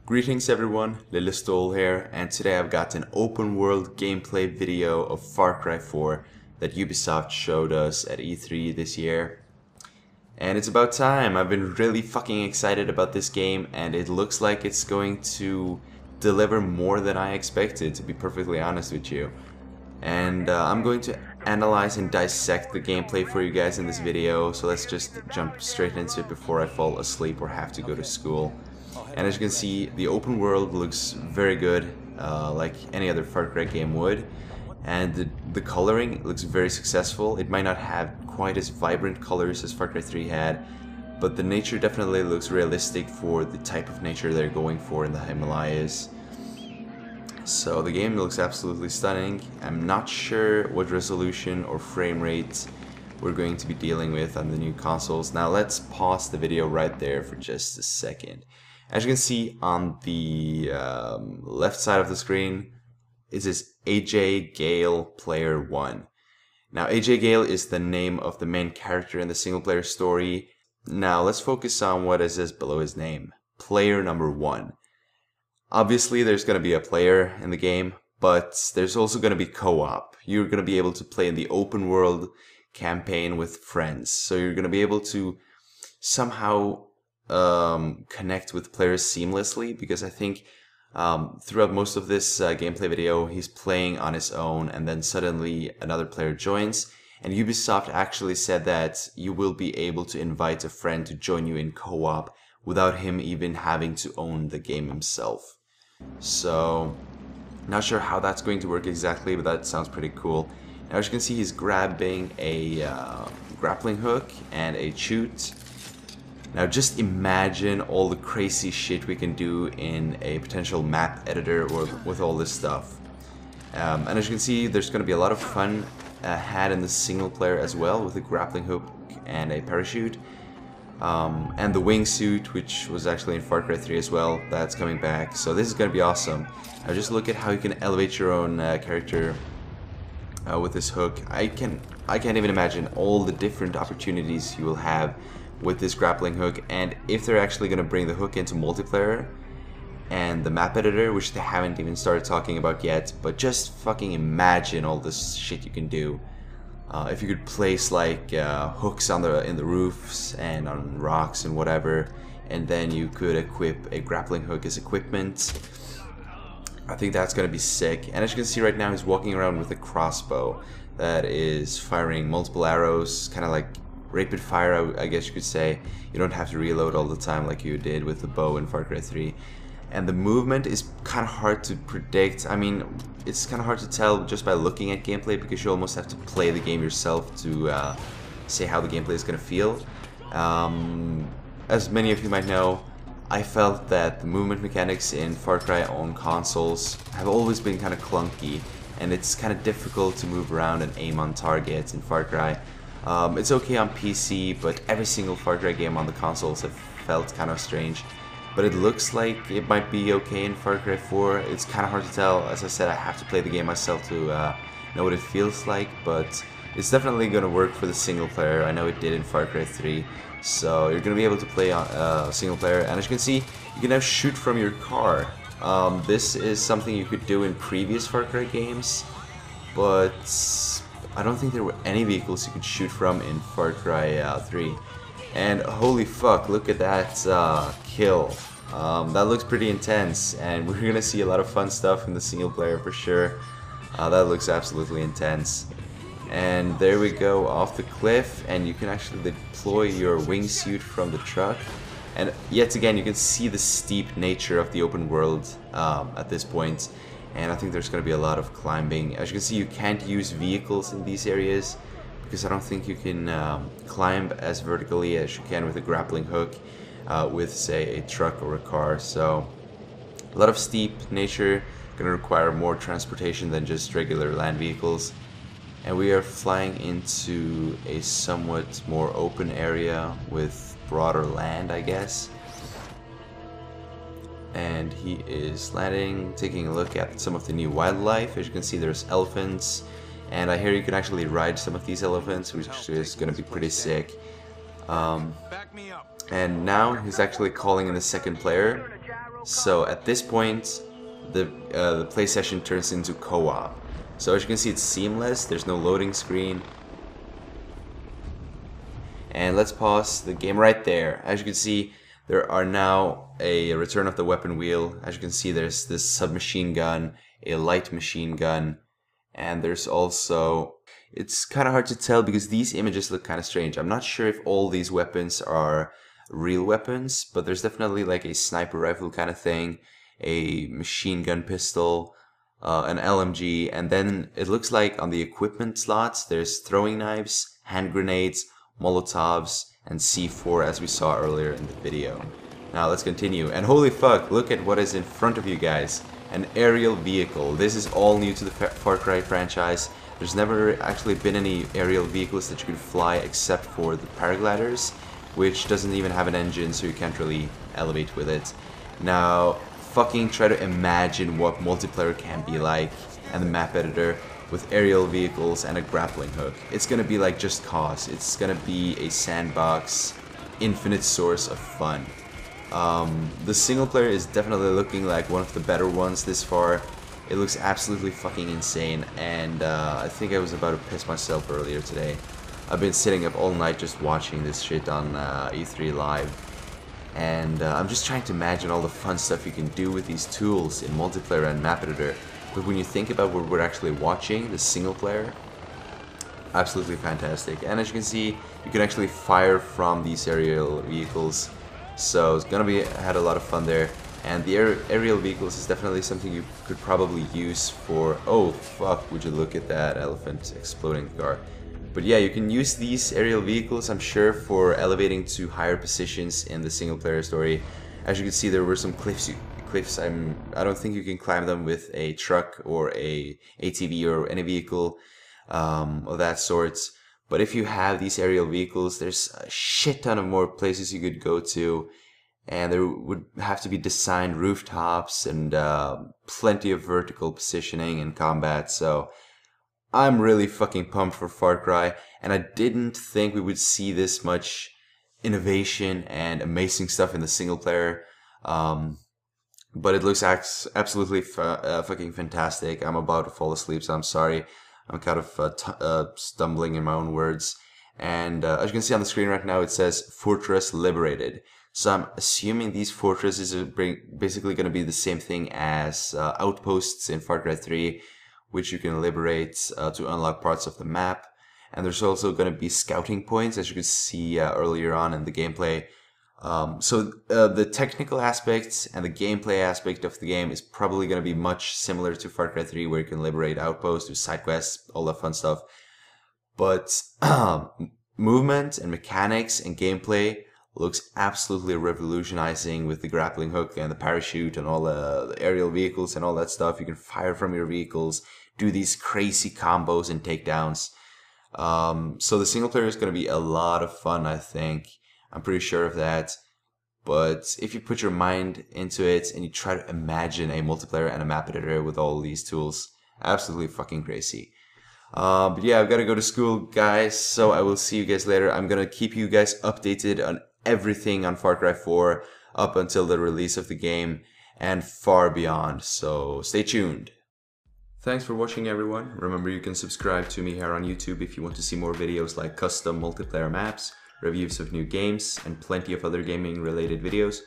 Greetings everyone, S.T.A.L.K.E.R here, and today I've got an open world gameplay video of Far Cry 4 that Ubisoft showed us at E3 this year. And it's about time. I've been really fucking excited about this game, and it looks like it's going to deliver more than I expected, to be perfectly honest with you. And I'm going to analyze and dissect the gameplay for you guys in this video, so let's just jump straight into it before I fall asleep or have to go to school. And as you can see, the open world looks very good, like any other Far Cry game would. And the coloring looks very successful. It might not have quite as vibrant colors as Far Cry 3 had, but the nature definitely looks realistic for the type of nature they're going for in the Himalayas. So the game looks absolutely stunning. I'm not sure what resolution or frame rate we're going to be dealing with on the new consoles. Now let's pause the video right there for just a second. As you can see on the left side of the screen, it says AJ Gale Player 1. Now AJ Gale is the name of the main character in the single player story. Now let's focus on what it says below his name. Player number 1. Obviously there's going to be a player in the game, but there's also going to be co-op. You're going to be able to play in the open world campaign with friends. So you're going to be able to somehow connect with players seamlessly, because I think throughout most of this gameplay video he's playing on his own, and then suddenly another player joins, and Ubisoft actually said that you will be able to invite a friend to join you in co-op without him even having to own the game himself. So not sure how that's going to work exactly, but that sounds pretty cool. Now as you can see, he's grabbing a grappling hook and a chute. Now just imagine all the crazy shit we can do in a potential map editor or with all this stuff. And as you can see, there's going to be a lot of fun had in the single player as well, with a grappling hook and a parachute. And the wingsuit, which was actually in Far Cry 3 as well, that's coming back. So this is going to be awesome. Now just look at how you can elevate your own character with this hook. I can't even imagine all the different opportunities you will have with this grappling hook, and if they're actually going to bring the hook into multiplayer and the map editor, which they haven't even started talking about yet, but just fucking imagine all this shit you can do. If you could place like hooks on in the roofs and on rocks and whatever, and then you could equip a grappling hook as equipment, I think that's gonna be sick. And as you can see right now, he's walking around with a crossbow that is firing multiple arrows, kind of like rapid fire, I guess you could say. You don't have to reload all the time like you did with the bow in Far Cry 3. And the movement is kind of hard to predict. I mean, it's kind of hard to tell just by looking at gameplay, because you almost have to play the game yourself to say how the gameplay is going to feel. As many of you might know, I felt that the movement mechanics in Far Cry on consoles have always been kind of clunky, and it's kind of difficult to move around and aim on targets in Far Cry. It's okay on PC, but every single Far Cry game on the consoles have felt kind of strange. But it looks like it might be okay in Far Cry 4. It's kind of hard to tell. As I said, I have to play the game myself to know what it feels like, but it's definitely going to work for the single player. I know it did in Far Cry 3. So you're going to be able to play on single player, and as you can see, you can now shoot from your car. This is something you could do in previous Far Cry games, but I don't think there were any vehicles you could shoot from in Far Cry 3. And holy fuck, look at that kill. That looks pretty intense, and we're gonna see a lot of fun stuff in the single player for sure. That looks absolutely intense. And there we go, off the cliff, and you can actually deploy your wingsuit from the truck. And yet again, you can see the steep nature of the open world at this point. And I think there's going to be a lot of climbing. As you can see, you can't use vehicles in these areas, because I don't think you can climb as vertically as you can with a grappling hook with, say, a truck or a car. So a lot of steep nature, going to require more transportation than just regular land vehicles. And we are flying into a somewhat more open area with broader land, I guess. And he is landing, taking a look at some of the new wildlife. As you can see, there's elephants, and I hear you can actually ride some of these elephants, which is going to be pretty sick. And now he's actually calling in the second player, So at this point, the play session turns into co-op. So as you can see, it's seamless. There's no loading screen. And let's pause the game right there. As you can see, there are now a return of the weapon wheel. As you can see, there's this submachine gun, a light machine gun, and there's also... It's kind of hard to tell because these images look kind of strange. I'm not sure if all these weapons are real weapons, but there's definitely like a sniper rifle kind of thing, a machine gun pistol, an LMG, and then it looks like on the equipment slots there's throwing knives, hand grenades, Molotovs, and C4 as we saw earlier in the video. Now let's continue, and holy fuck, look at what is in front of you guys. An aerial vehicle. This is all new to the Far Cry franchise. There's never actually been any aerial vehicles that you can fly except for the paragliders, which doesn't even have an engine, so you can't really elevate with it. Now, fucking try to imagine what multiplayer can be like, and the map editor with aerial vehicles and a grappling hook. It's gonna be like Just Cause. It's gonna be a sandbox, infinite source of fun. The single player is definitely looking like one of the better ones this far. It looks absolutely fucking insane, and I think I was about to piss myself earlier today. I've been sitting up all night just watching this shit on E3 Live, and I'm just trying to imagine all the fun stuff you can do with these tools in multiplayer and map editor. But when you think about what we're actually watching, the single player, absolutely fantastic. And as you can see, you can actually fire from these aerial vehicles, so it's gonna be had a lot of fun there. And the aerial vehicles is definitely something you could probably use for... Oh fuck, would you look at that elephant exploding the car. But yeah, you can use these aerial vehicles, I'm sure, for elevating to higher positions in the single player story. As you can see, there were some cliffs. I don't think you can climb them with a truck or a ATV or any vehicle of that sort. But if you have these aerial vehicles, there's a shit ton of more places you could go to. And there would have to be designed rooftops and plenty of vertical positioning and combat. So I'm really fucking pumped for Far Cry, and I didn't think we would see this much innovation and amazing stuff in the single player. But it looks absolutely fucking fantastic. I'm about to fall asleep, so I'm sorry. I'm kind of stumbling in my own words. And as you can see on the screen right now, it says Fortress Liberated. So I'm assuming these fortresses are basically going to be the same thing as outposts in Far Cry 3, which you can liberate to unlock parts of the map. And there's also going to be scouting points, as you could see earlier on in the gameplay. So the technical aspects and the gameplay aspect of the game is probably going to be much similar to Far Cry 3, where you can liberate outposts, do side quests, all that fun stuff. But movement and mechanics and gameplay looks absolutely revolutionizing with the grappling hook and the parachute and all the aerial vehicles and all that stuff. You can fire from your vehicles, do these crazy combos and takedowns. So the single player is going to be a lot of fun, I think. I'm pretty sure of that. But if you put your mind into it and you try to imagine a multiplayer and a map editor with all these tools, absolutely fucking crazy. But yeah, I've got to go to school, guys, so I will see you guys later. I'm going to keep you guys updated on everything on Far Cry 4 up until the release of the game and far beyond, so stay tuned. Thanks for watching, everyone. Remember, you can subscribe to me here on YouTube if you want to see more videos like custom multiplayer maps, reviews of new games, and plenty of other gaming related videos.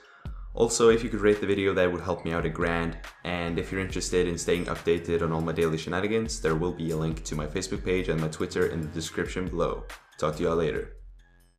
Also, if you could rate the video, that would help me out $1,000. And if you're interested in staying updated on all my daily shenanigans, there will be a link to my Facebook page and my Twitter in the description below. Talk to y'all later.